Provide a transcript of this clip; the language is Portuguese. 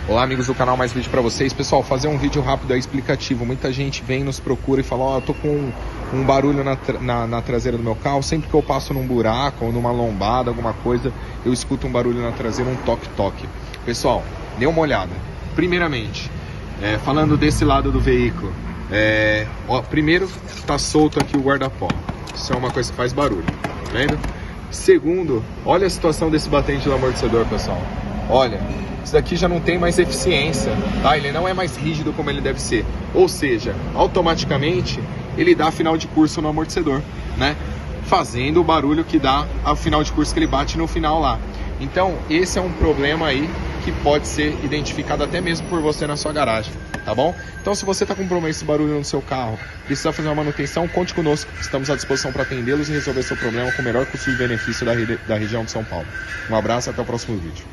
Olá amigos do canal, mais vídeo para vocês. Pessoal, fazer um vídeo rápido aí explicativo. Muita gente vem, nos procura e fala: ó, eu tô com um barulho na traseira do meu carro. Sempre que eu passo num buraco ou numa lombada, alguma coisa, eu escuto um barulho na traseira, um toque-toque. Pessoal, dê uma olhada. Primeiramente, falando desse lado do veículo, primeiro, tá solto aqui o guarda-pó. Isso é uma coisa que faz barulho, tá vendo? Segundo, olha a situação desse batente do amortecedor, pessoal. Olha, isso daqui já não tem mais eficiência, tá? Ele não é mais rígido como ele deve ser. Ou seja, automaticamente ele dá final de curso no amortecedor, né? Fazendo o barulho que dá ao final de curso que ele bate no final lá. Então, esse é um problema aí que pode ser identificado até mesmo por você na sua garagem, tá bom? Então, se você está com problema esse barulho no seu carro, precisa fazer uma manutenção, conte conosco. Estamos à disposição para atendê-los e resolver seu problema com o melhor custo-benefício da região de São Paulo. Um abraço e até o próximo vídeo.